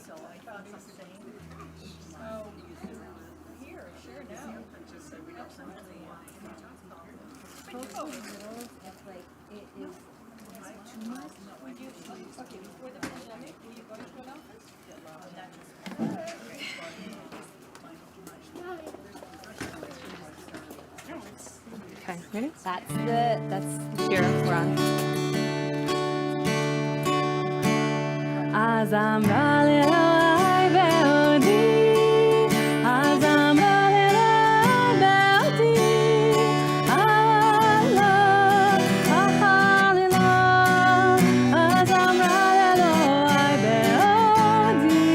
So I thought it was the same. So here, sure now. Absolutely. Hopefully little, it's like, it is too much. Would you, okay, before the pandemic, were you going to an office? Okay, ready? That's Here, we're on. Azamra le'ai be'odi, Azamra le'ai be'odi, Allah, Ahalillah, Azamra le'ai be'odi,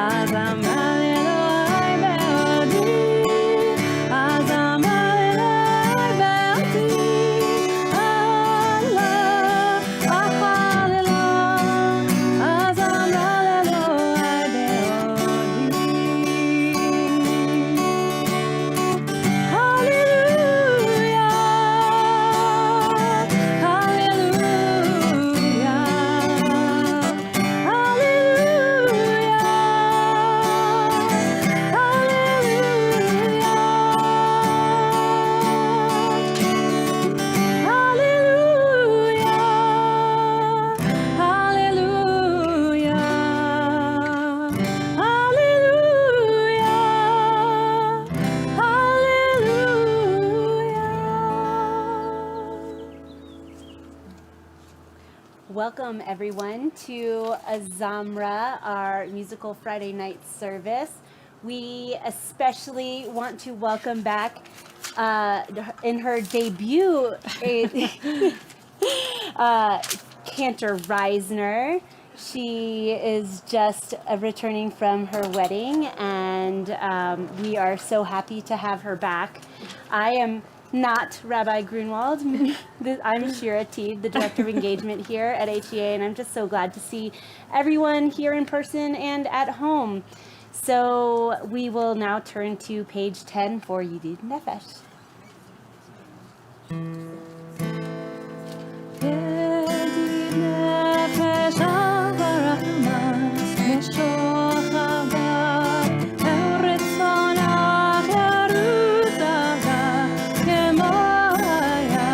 Azamra le'ai be'odi, Azamra le'ai be'odi, Allah, Ahalillah. Welcome everyone to Azamra, our musical Friday night service. We especially want to welcome back in her debut, Cantor Reisner. She is just returning from her wedding, and we are so happy to have her back. I am not Rabbi Grunwald. I'm Shira Teed, the Director of Engagement here at HEA, and I'm just so glad to see everyone here in person and at home. So we will now turn to page 10 for Yedid Nefesh. ידיד נפש הרחמן, משוך אהבה, רצונך ירוצך, כמו היה,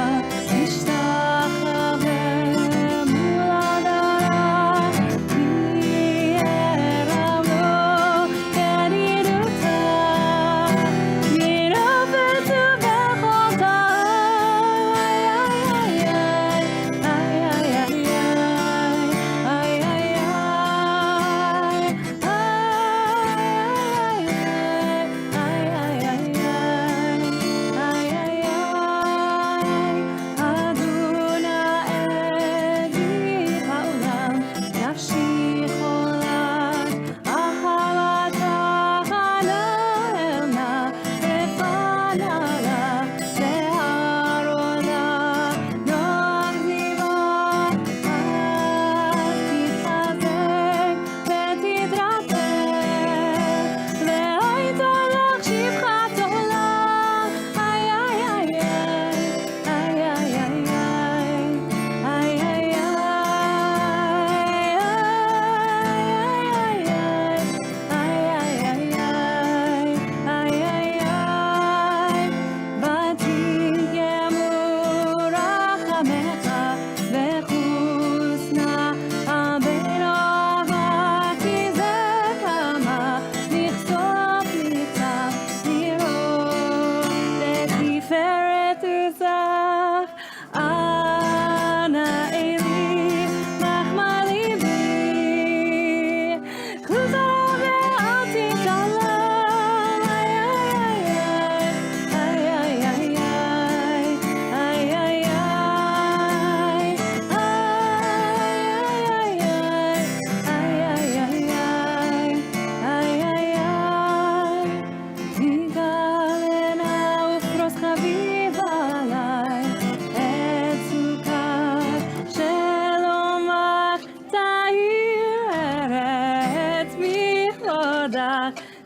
משתחווה מול הדרך, תהיה רבו ידידותך, מרופאת ובחולתה.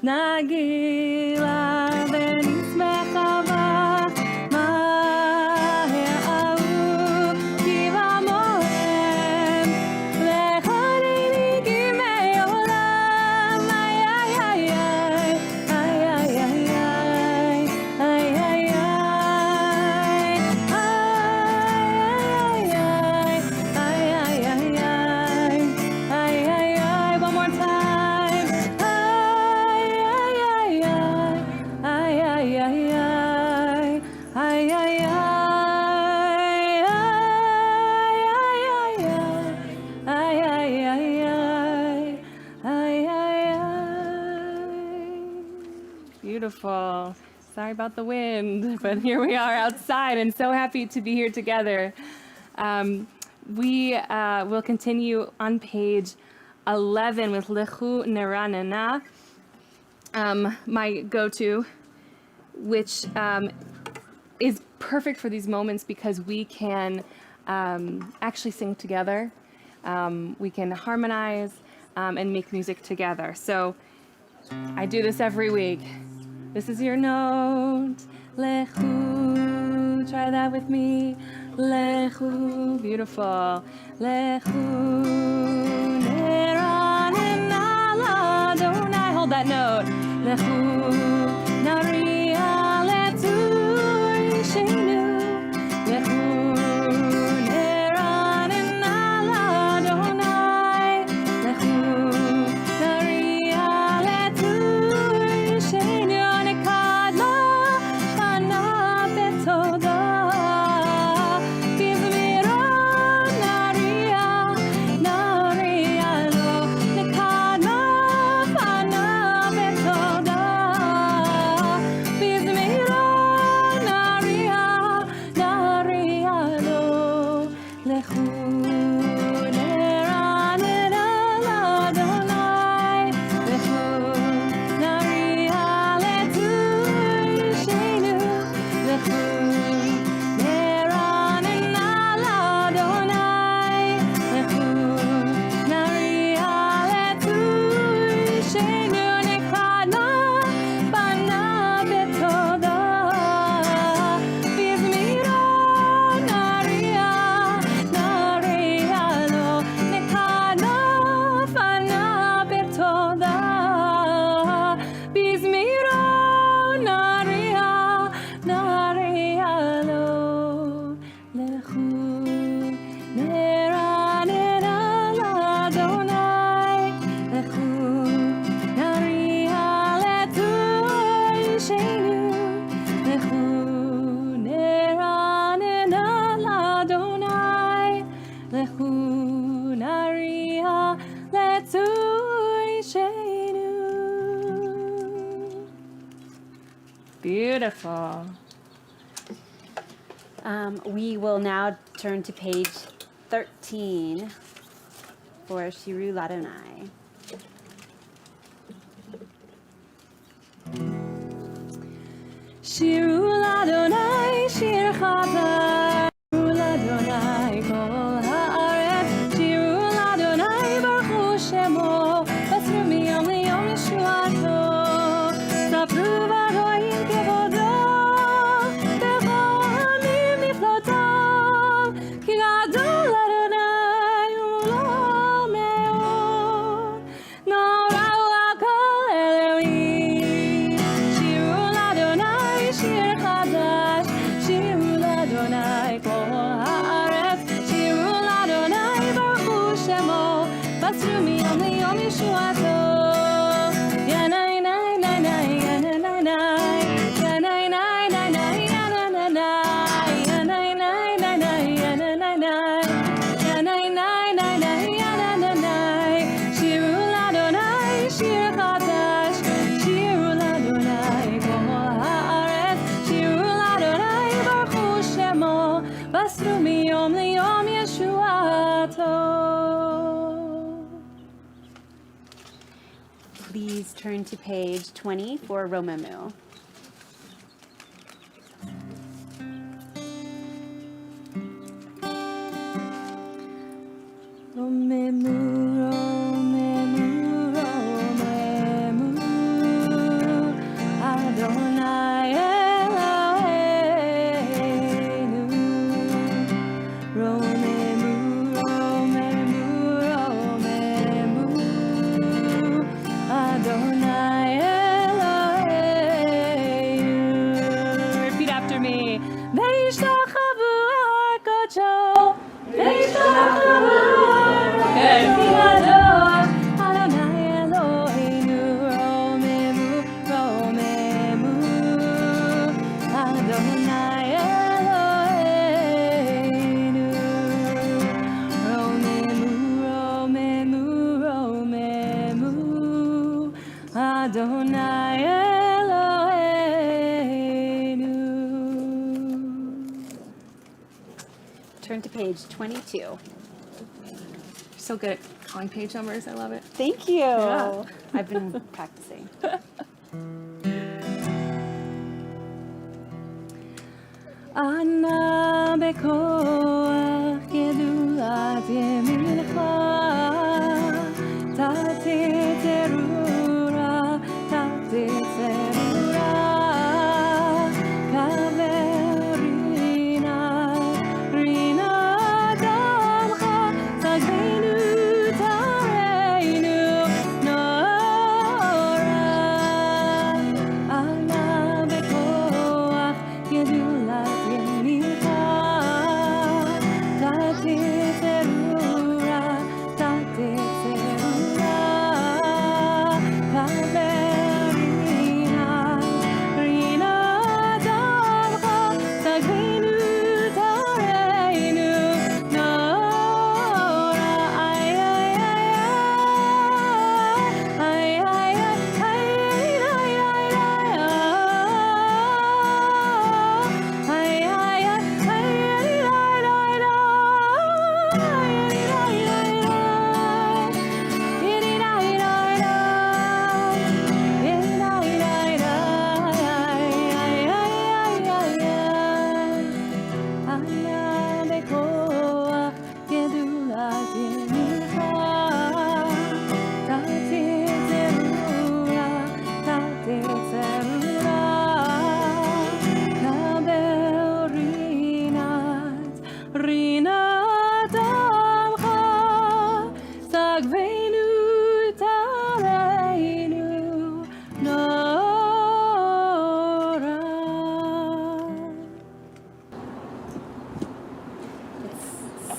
נגילה ונשמחה בך, מהר אהוב כי במועם לחריגים מעולם. Beautiful. Sorry about the wind, but here we are outside and so happy to be here together. We will continue on page 11 with Lechu Neranena, my go-to, which is perfect for these moments because we can actually sing together. We can harmonize and make music together. So I do this every week. This is your note. Lechu. Try that with me. Lechu. Beautiful. Lechu. Neranena l'Adonai. Hold that note. Lechu. Naria letu ishenu. Lechu. Neranena l'Adonai. Lechu. Naria letu ishenu. Nekadma pana betoda. Bizmiro naria naria lo. Nekadma pana betoda. Bizmiro naria naria lo. Lechu neranena l'Adonai. Lechu naria letu ishenu. Lechu neranena l'Adonai. Lechu naria letu ishenu. Nekadma pana betoda. Bizmiro naria naria lo. Nekadma pana betoda. Bizmiro naria naria lo. Lechu neranena l'Adonai. Lechu naria letu ishenu. Lechu neranena l'Adonai. Lechu naria letu ishenu. Beautiful. We will now turn to page 13 for Shiru Ladonai. Shiru l'Adonai, shir chata. Shiru l'Adonai, kol haaretz. Shiru l'Adonai, baruchu shemo. Basru miyom liyom yeshuato. Sapru v'roim kevodo. Bechol hamim niflotav. Ki gadol Adonai u'lo me'od. Nora'u hakol Elohim. Shiru l'Adonai, shir chadash. Shiru l'Adonai, kol haaretz. Shiru l'Adonai, baruchu shemo. Basru miyom liyom yeshuato. Yanai nai nai nai yanai nai. Yanai nai nai nai yanai nai. Yanai nai nai nai yanai nai. Yanai nai nai nai yanai nai. Shiru l'Adonai, shir chadash. Shiru l'Adonai, kol haaretz. Shiru l'Adonai, baruchu shemo. Basru miyom liyom yeshuato. Please turn to page 20 for Romamu. Romemu, Romemu, Romemu, Adonai Eloheinu. Romemu, Romemu, Romemu, Adonai Eloheinu. to page 22. So good at calling page numbers. I love it. Thank you. Yeah. I've been practicing. Anna bekoach gedulat yemincha tate terura kaverina rina damcha tagenu tareinu nora Anna bekoach gedulat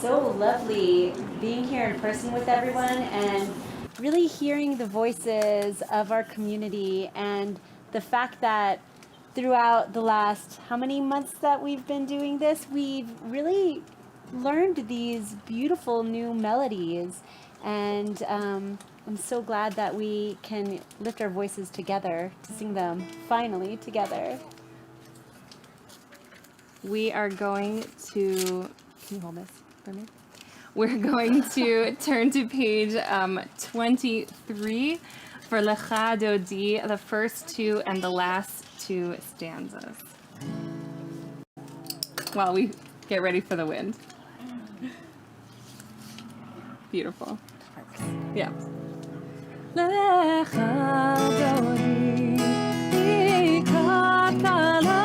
So lovely being here in person with everyone and really hearing the voices of our community and the fact that throughout the last how many months that we've been doing this, we've really learned these beautiful new melodies, and I'm so glad that we can lift our voices together to sing them finally together. We are going to, can you hold this for me? We're going to turn to page 23 for Lecha Dodi, the first two and the last two stanzas. While we get ready for the wind. Beautiful. Yeah. Lecha Dodi, ikakala.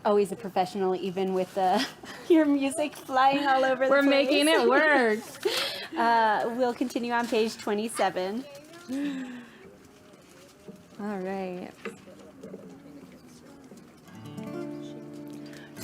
always a professional, even with your music flying all over the We're place. making it work. We'll continue on page 27. All right.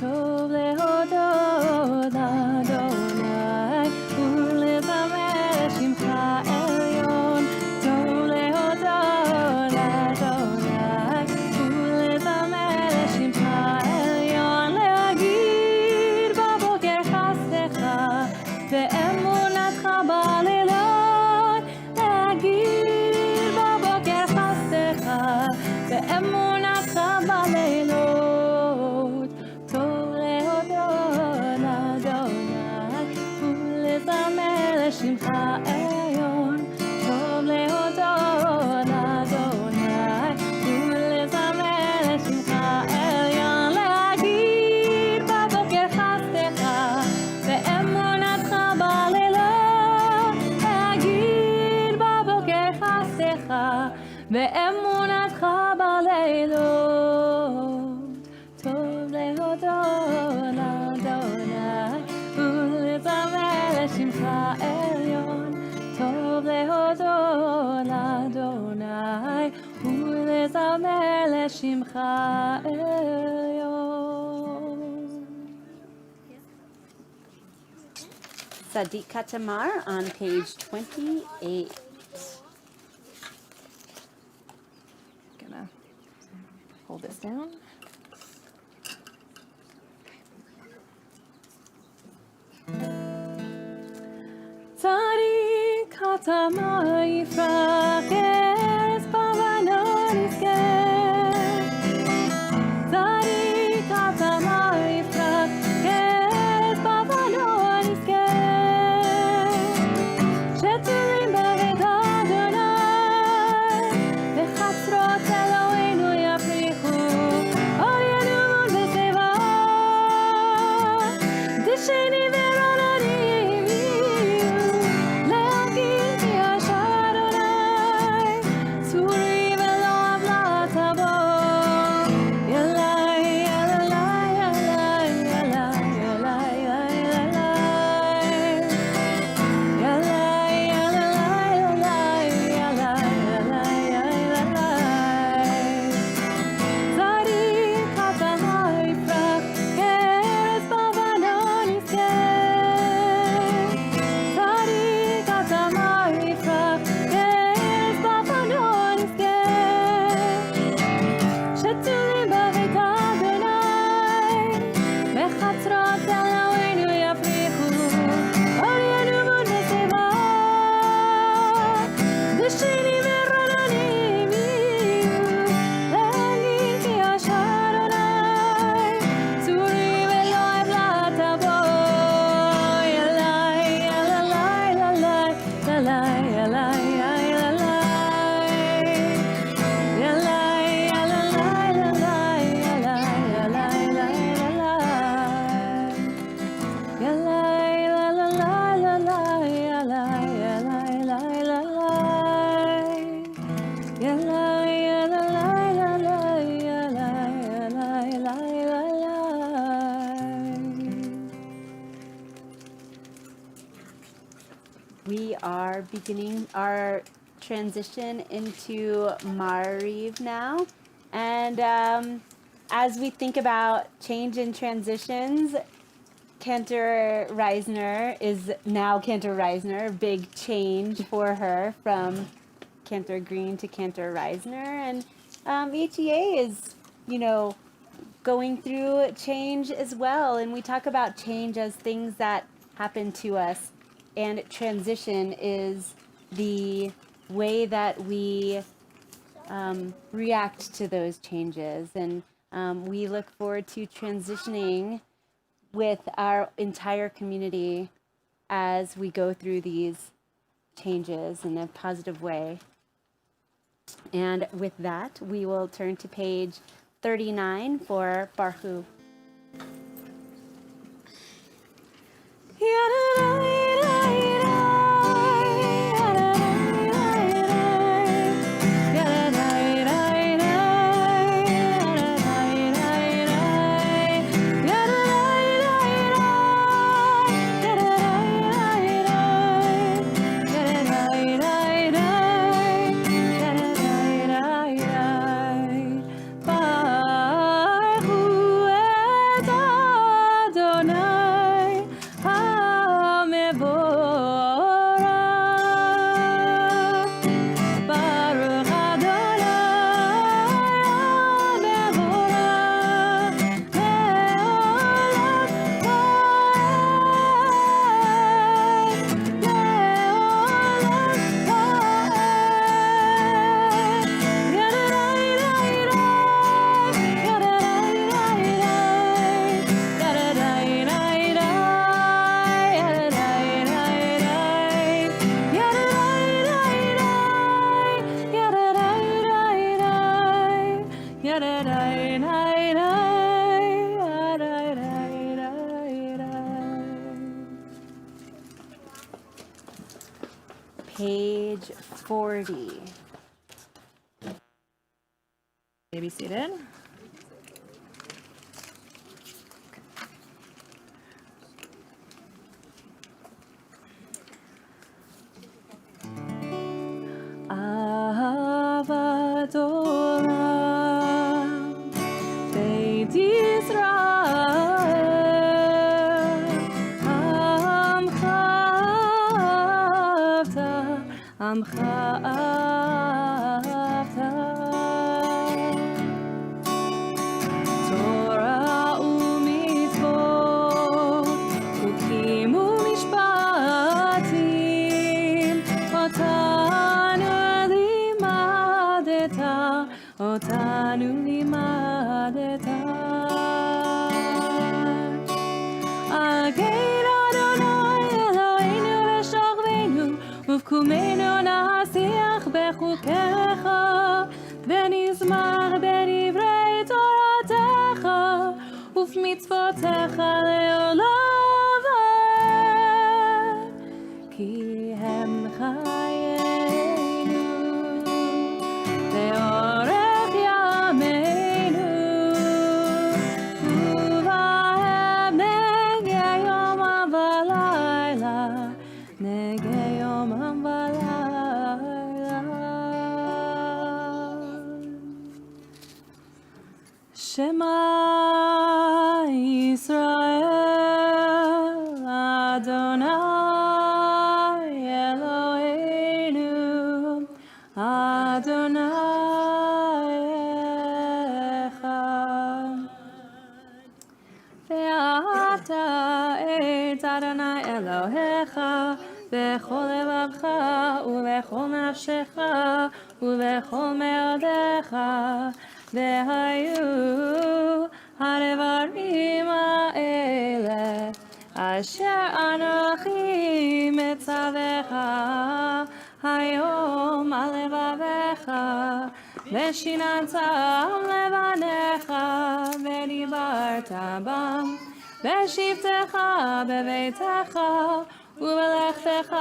טוב להודות לאדוני ולזמר שמך עליון. טוב להודות לאדוני ולזמר שמך עליון. להגיד בבוקר חסדך ואמונתך בלילות. להגיד בבוקר חסדך ואמונתך בלילות. טוב להודות לאדוני ולזמר לשמך עליון. טוב להודות לאדוני ולזמר לשמך עליון. להגיד בבוקר חסדך ואמונתך בלילות. להגיד בבוקר חסדך ואמונתך בלילות. טוב להודות לאדוני ולזמר לשמך עליון. טוב להודות לאדוני ולזמר לשמך עליון. Sadiq Katamar on page 28. Gonna hold this down. Tzadik Katamar yifrach es pavanon iskeh. Tzadik Katamar yifrach es pavanon iskeh. שתולים בבית אדוני וחצרות אלוהינו יפריחו. אור ינון בשיבה דשנים ורעננים יהיו. להגיד כי אשר אדוני צורי ולא עוולה תבוא. ילאי ילאי ילאי ילאי ילאי Tzadik Katamar yifrach keres bavanon iskeh. Tzadik Katamar yifrach keres bavanon iskeh. שתולים בבית אדוני וחצרות אלוהינו יפריחו. אור ינומון בשיבה דשנים ורעננים יהיו. להגיד כי אשר אדוני צורי ולא עוולה תבוא. ילאי ילאי ילאי ילאי ילאי We are beginning our transition into Mariv now. And as we think about change and transitions, Cantor Reisner is now Cantor Reisner, a big change for her from Cantor Green to Cantor Reisner. And HEA is, going through change as well. And we talk about change as things that happen to us. And transition is the way that we react to those changes. And we look forward to transitioning with our entire community as we go through these changes in a positive way. And with that, we will turn to page 39 for Barhu. page 40. Be seated. Ahavat olam, Beit Yisrael, Amcha avta. Torah u'mitzvot, chukim u'mishpatim, אותנו לימדת. על כן אדוני אלוהינו ושוכבנו, ובקומנו נשיח בחוקיך, ונזמר בדברי תורתך, ובמצוותיך לעולם ועד, כי הם חיינו לאורך ימינו, ובהם נגה יומם ולילה, נגה יומם ולילה. שמע ישראל, אדוני אלוהינו, אדוני אחד. ואהבת את אדוני אלוהיך בכל לבבך ובכל נפשך ובכל מאודיך, והיו הדברים האלה אשר אנוכי מצווך היום על לבביך, ושיננתם לבניך ודיברת בם בשבתך בביתך ובלכתך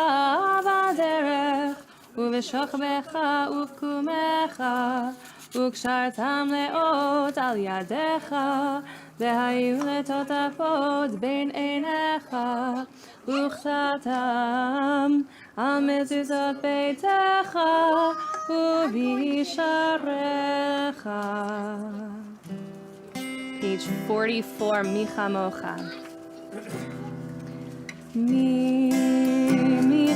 בדרך ובשוכבך ובקומך, וקשרתם לאות על ידיך, והיו לטוטפות בין עיניך, וכתבתם על מזוזות ביתך ובשעריך. Page 44, מי כמוך. מי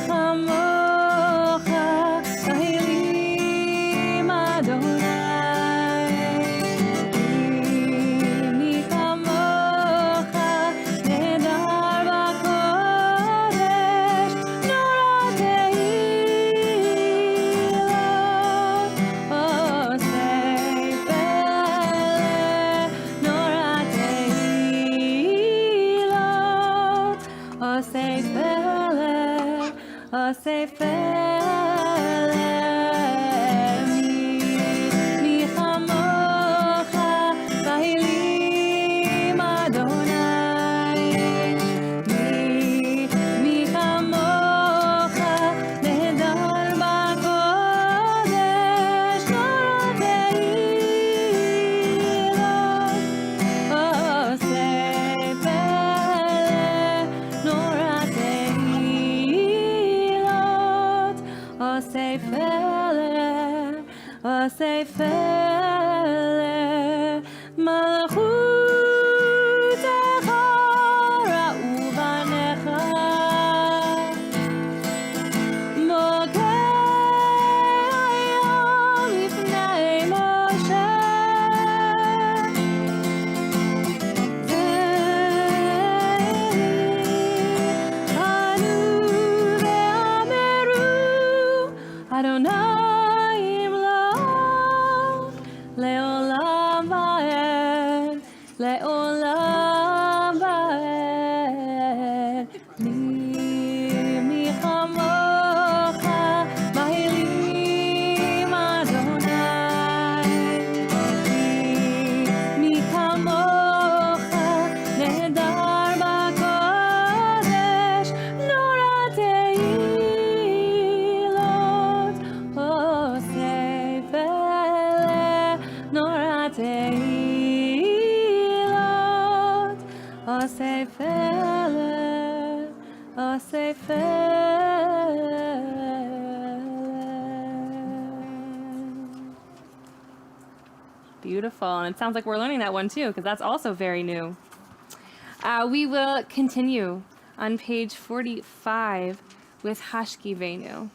כמוך, האלים אדוני. מי כמוך, נהדר בקודש, נורא תהילות, עושי פלא, נורא תהילות, עושי פלא, עושי פלא. מי כמוך, באלים אדוני. מי כמוך, נהדר בקודש, נורא תהילות, עושי פלא, נורא תהילות, עושי פלא, עושי פלא. מלכותך ראו בניך, מוקד היום לפני משה. ענו ואמרו, אדוני ימלוך לעולם ועד, לעולם ועד. מי כמוך, באלים אדוני. מי כמוך, נהדר בקודש, נורא תהילות, Beautiful, and it sounds like we're learning that one too, because that's also very new. We will continue on page 45 with Hashkivenu.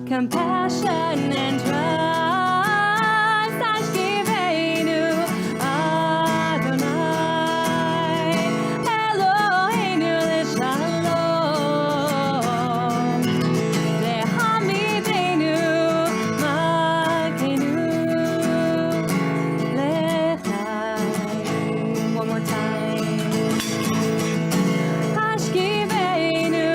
Compassion and trust, Hashkivenu Adonai, Eloheinu l'shalom, ve'hamidenu malkeinu l'chaim. One more time. Hashkivenu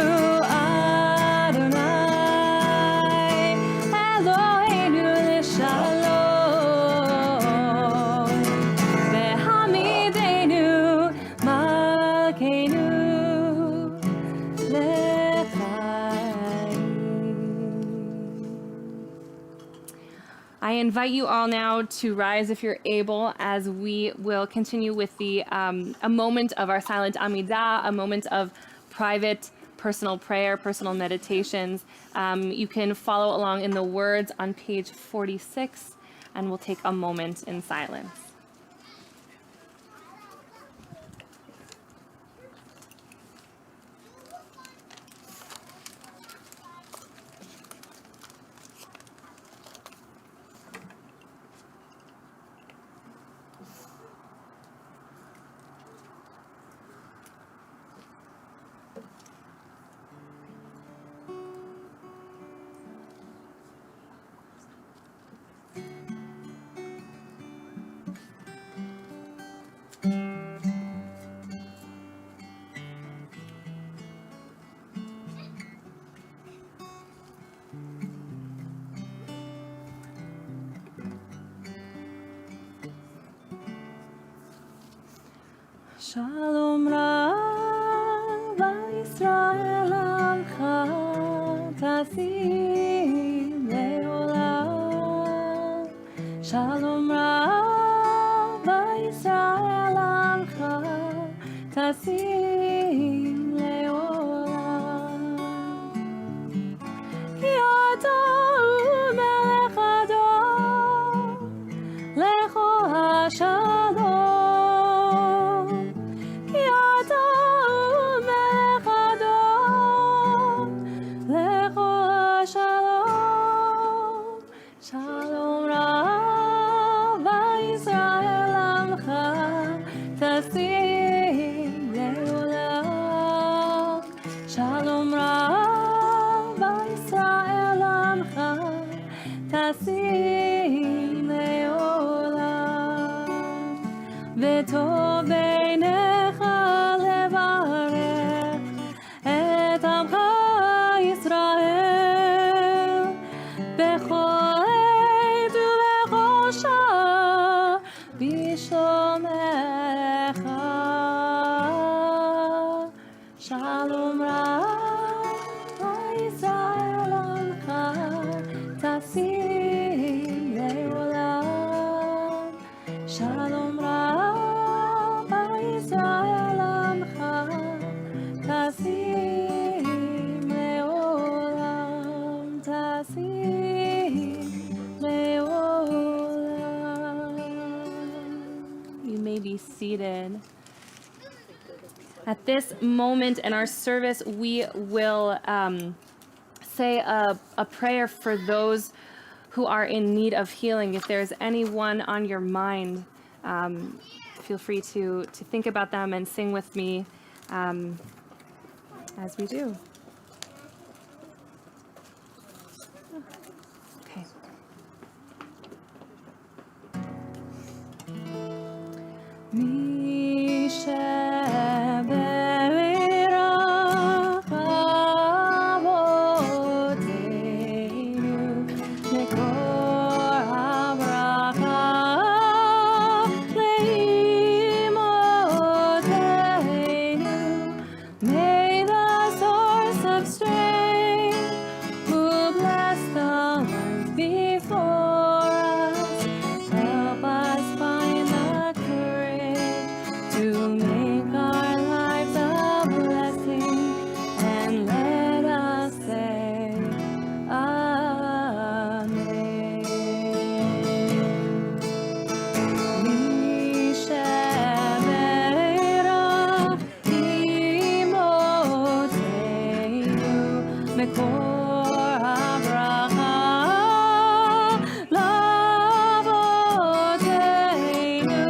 I invite you all now to rise if you're able, as we will continue with the a moment of our silent Amidah, a moment of private personal prayer, personal meditations. You can follow along in the words on page 46, and we'll take a moment in silence. Shalom Rav Yisrael Amcha Tasim Leolam. Shalom Rav Yisrael Amcha Tasim Leolam. Ki ata Melech Adon Lecho HaShalom. וטוב בעיניך לברך את עמך ישראל בכל עת ובכל שעה בשלומך. שלום רב ישראל עמך תשים לעולם. שלום רב ישראל עמך תשים לעולם, תשים לעולם. You may be seated. At this moment in our service, we will say a prayer for those who are in need of healing. If there's anyone on your mind, feel free to think about them and sing with me as we do. Okay. Mi shebeira avoteinu mekor habracha leimoteinu. May the source of strength who bless the ones before us help us find the courage to make our lives a blessing, and let us say Amen. Mi shebeira imoteinu mekor habracha lavoteinu.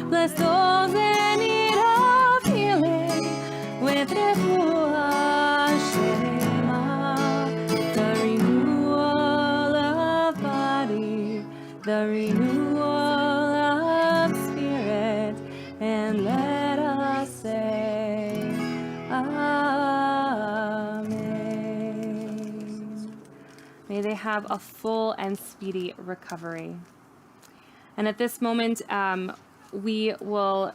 Bless those in need of healing with refuah shema, the renewal of body, the renewal of spirit, and let us say Amen. May they have a full and speedy recovery. And at this moment, we will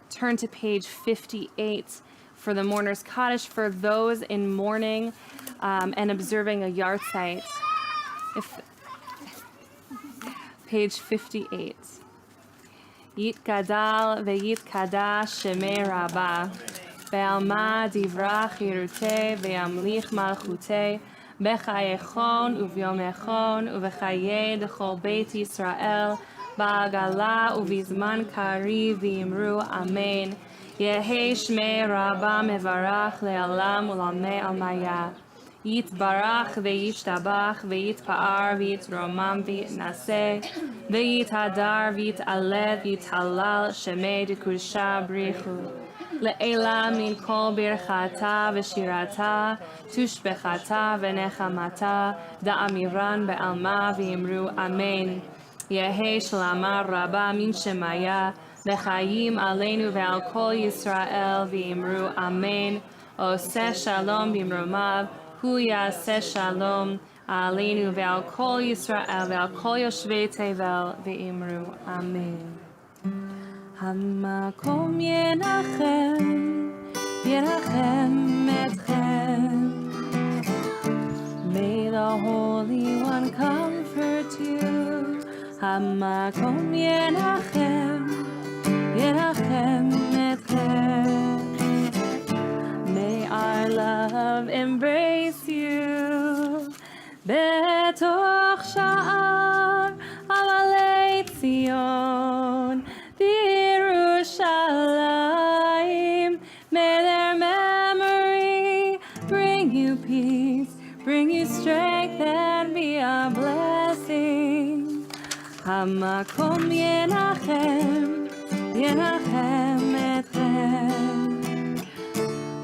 turn to page 58 for the mourner's Kaddish for those in mourning and observing a yard site. Page 58. Yit gadal ve'yit kadash shemei rabba, be'alma divrach yiruteh ve'amlich malchuteh, bechayechon uvyomechon uvechayeh dechol beit Yisrael, ba'agala uvizman kari v'imru amen. Yehi shmei rabba mevarach le'alam ulamei almaya. Yitbarach ve'yishtabach ve'yitpa'ar ve'yitromam ve'yitnaseh ve'yithadar ve'yit'aleh ve'yithalal shemei dekudsha brichu. Le'ela min kol birchata ve'shirata tushbechata ve'nechamata da'amiran be'alma ve'imru amen. Yehi shlama rabba min shemaya v'chayim aleinu ve'al kol Yisrael ve'imru amen. Oseh shalom b'imromav hu yaseh shalom aleinu ve'al kol Yisrael ve'al kol yoshvei tevel ve'imru amen. Hamakom yenachem, yenachem etchem. May the Holy One comfort you. Hamakom yenachem, yenachem etchem. May our love embrace you. Betoch sha'ar amalei Tzion, Yerushalayim. May their memory bring you peace, bring you strength, and be a blessing. Hamakom yenachem, yenachem etchem.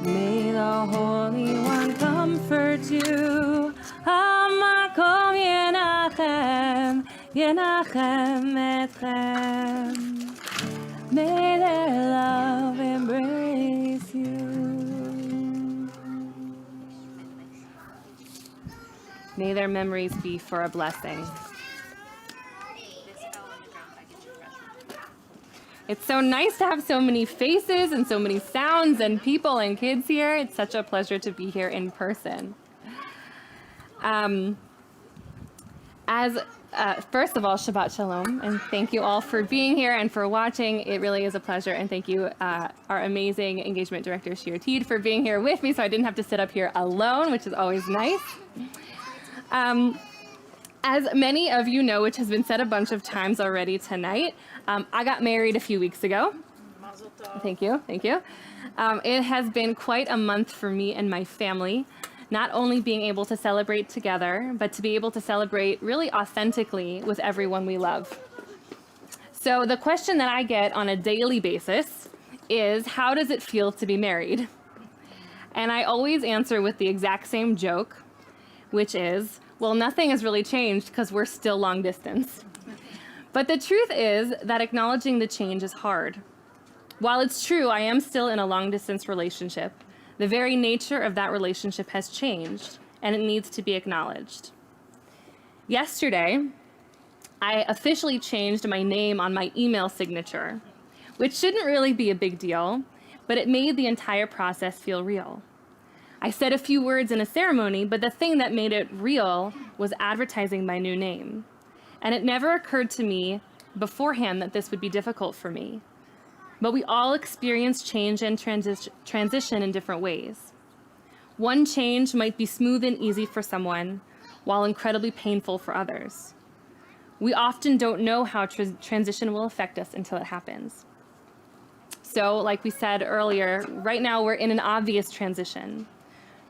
May the Holy One comfort you. Hamakom yenachem, yenachem etchem. May their love embrace you. May their memories be for a blessing. It's so nice to have so many faces and so many sounds and people and kids here. It's such a pleasure to be here in person. First of all, Shabbat Shalom, and thank you all for being here and for watching. It really is a pleasure, and thank you, our amazing engagement director, Shir Teed, for being here with me, so I didn't have to sit up here alone, which is always nice. As many of you know, which has been said a bunch of times already tonight, I got married a few weeks ago. Mazel tov. Thank you, thank you. It has been quite a month for me and my family, not only being able to celebrate together, but to be able to celebrate really authentically with everyone we love. So the question that I get on a daily basis is, how does it feel to be married? And I always answer with the exact same joke, which is, Well, nothing has really changed because we're still long distance. But the truth is that acknowledging the change is hard. While it's true I am still in a long distance relationship, the very nature of that relationship has changed, and it needs to be acknowledged. Yesterday, I officially changed my name on my email signature, which shouldn't really be a big deal, but it made the entire process feel real. I said a few words in a ceremony, but the thing that made it real was advertising my new name. And it never occurred to me beforehand that this would be difficult for me. But we all experience change and transition in different ways. One change might be smooth and easy for someone, while incredibly painful for others. We often don't know how transition will affect us until it happens. So, like we said earlier, right now we're in an obvious transition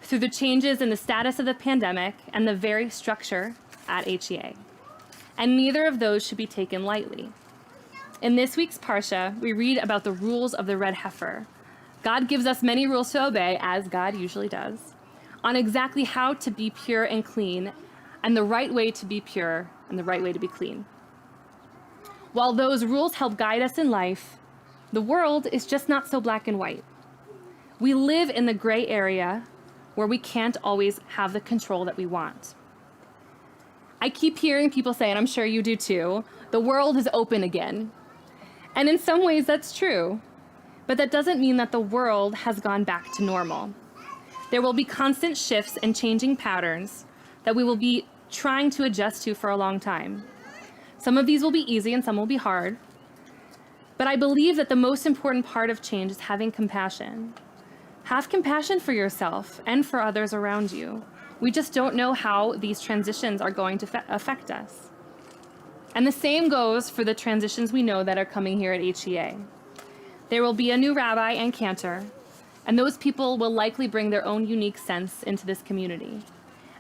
through the changes in the status of the pandemic and the very structure at HEA. And neither of those should be taken lightly. In this week's Parsha, we read about the rules of the red heifer. God gives us many rules to obey, as God usually does, on exactly how to be pure and clean, and the right way to be pure and the right way to be clean. While those rules help guide us in life, the world is just not so black and white. We live in the gray area where we can't always have the control that we want. I keep hearing people say, and I'm sure you do too, the world is open again. And in some ways that's true, but that doesn't mean that the world has gone back to normal. There will be constant shifts and changing patterns that we will be trying to adjust to for a long time. Some of these will be easy and some will be hard, but I believe that the most important part of change is having compassion. Have compassion for yourself and for others around you. We just don't know how these transitions are going to affect us. And the same goes for the transitions we know that are coming here at HEA. There will be a new rabbi and cantor, and those people will likely bring their own unique sense into this community.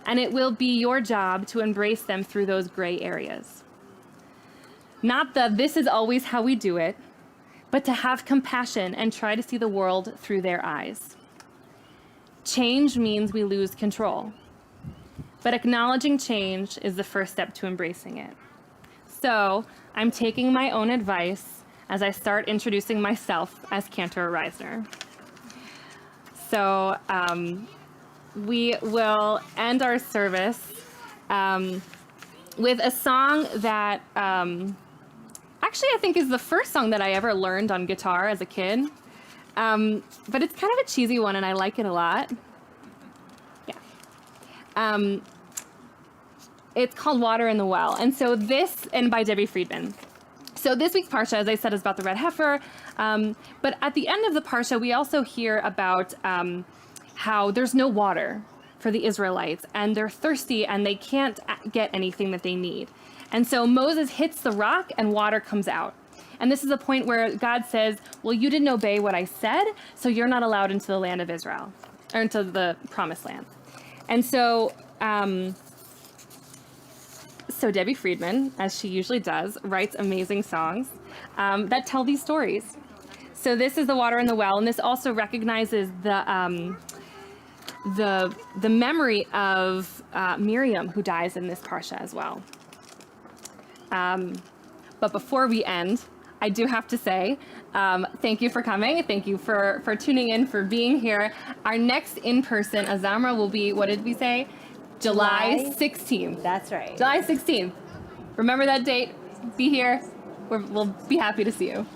And it will be your job to embrace them through those gray areas. Not that this is always how we do it, but to have compassion and try to see the world through their eyes. Change means we lose control, but acknowledging change is the first step to embracing it. So I'm taking my own advice as I start introducing myself as Cantor Reisner. So we will end our service with a song that actually I think is the first song that I ever learned on guitar as a kid. But it's kind of a cheesy one and I like it a lot. Yeah. It's called Water in the Well. And so and by Debbie Friedman. So this week's Parsha, as I said, is about the red heifer. But at the end of the Parsha, we also hear about how there's no water for the Israelites and they're thirsty and they can't get anything that they need. And so Moses hits the rock and water comes out. And this is a point where God says, well, you didn't obey what I said, so you're not allowed into the land of Israel, or into the promised land. And so, so Debbie Friedman, as she usually does, writes amazing songs that tell these stories. So this is the water in the well, and this also recognizes the memory of Miriam, who dies in this parsha as well. But before we end, I do have to say, thank you for coming. Thank you for tuning in, for being here. Our next in-person Azamra will be, what did we say? July 16th. That's right. July 16th. Remember that date. Be here. We'll be happy to see you.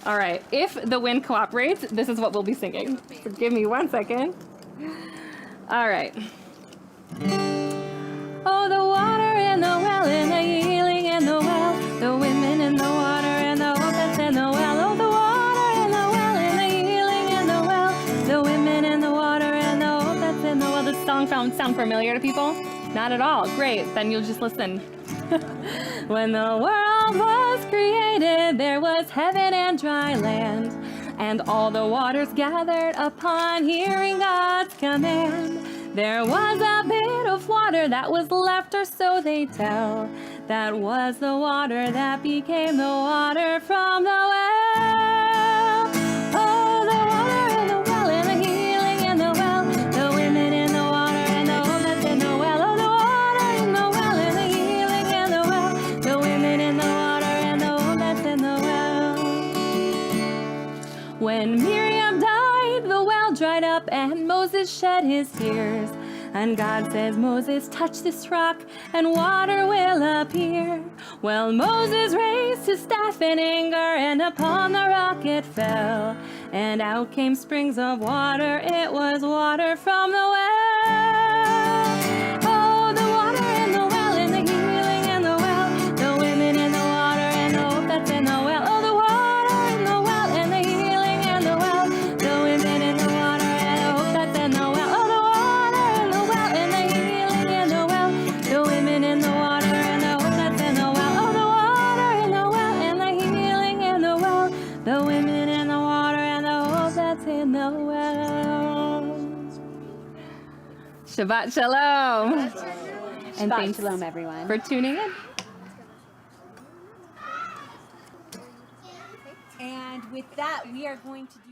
All right. If the wind cooperates, this is what we'll be singing. So give me 1 second. All right. Oh, the water in the well, and the healing in the well, the women in the water, and the hope that's in the well. Oh, the water in the well, and the healing in the well, the women in the water, and the hope that's in the well. Does this song sound familiar to people? Not at all. Great. Then you'll just listen. When the world was created, there was heaven and dry land, and all the waters gathered upon hearing God's command. There was a bit of water that was left, or so they tell. That was the water that became the water from the well. Oh, the water in the well, and the healing in the well, the women in the water, and the hope that's in the well. Oh, the Moses shed his tears. And God says, Moses, touch this rock, and water will appear. Well, Moses raised his staff in anger, and upon the rock it fell. And out came springs of water, it was water from the well. Oh, the water in the well, and the healing in the well, the women in the water, and the hope that's in the well. Oh, the water in the well, and the healing in the well, the women in the water, and the hope that's in the well. Oh, the water in the well, and the healing in the well, the women in the water, and the hope that's in the well. Oh, the water in the well, and the healing in the well, the women in the water, and the hope that's in the well. Shabbat Shalom. And Shabbat thanks Shalom, everyone. for tuning in. And with that, we are going to do